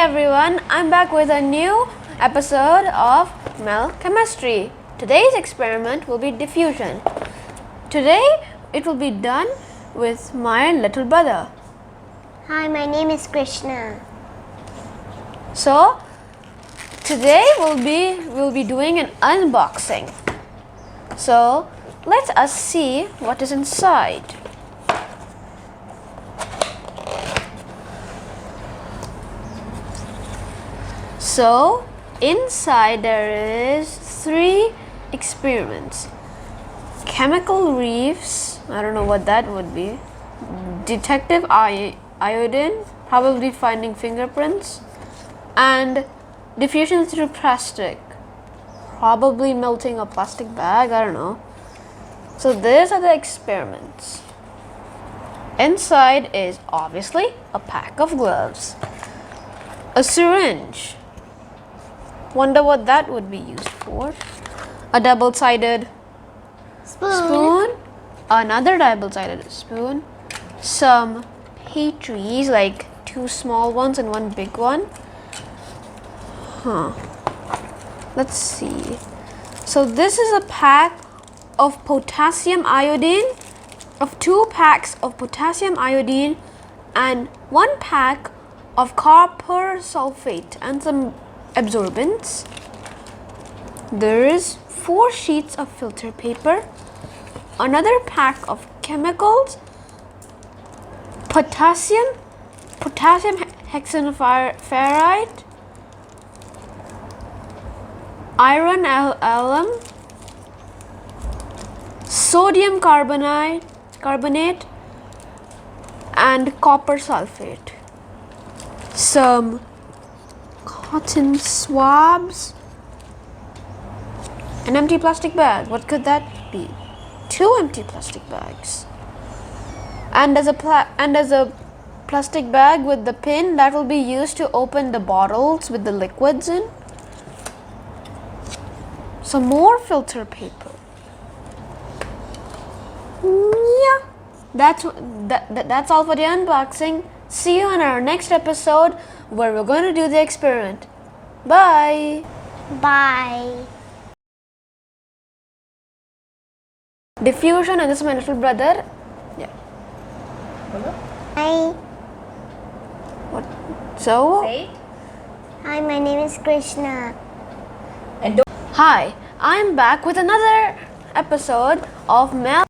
everyone, I'm back with a new episode of Mel Chemistry. Today's experiment will be diffusion. Today it will be done with my little brother. Hi, my name is Krishna. So today we'll be doing an unboxing. So let us see what is inside. So inside there is 3 experiments. Chemical reefs, I don't know what that would be. Detective iodine, probably finding fingerprints. And diffusion through plastic, probably melting a plastic bag, I don't know. So these are the experiments. Inside is obviously a pack of gloves. A syringe. Wonder what that would be used for. A double-sided spoon. Another double-sided spoon. Some Petris, like 2 small ones and 1 big one. Let's see. So this is a pack of potassium iodine, of 2 packs of potassium iodine and 1 pack of copper sulfate and some absorbents. There is 4 sheets of filter paper, another pack of chemicals, potassium hexanoferrite, iron alum, sodium carbonate and copper sulfate. Some cotton swabs, an empty plastic bag. What could that be? 2 empty plastic bags. And as a plastic bag with the pin that will be used to open the bottles with the liquids in. Some more filter paper. Yeah, that's all for the unboxing. See you in our next episode where we're going to do the experiment. Bye. Bye. Diffusion, and this is my little brother. Yeah. Hi. What? So? Hi, my name is Krishna. Hi, I'm back with another episode of Mel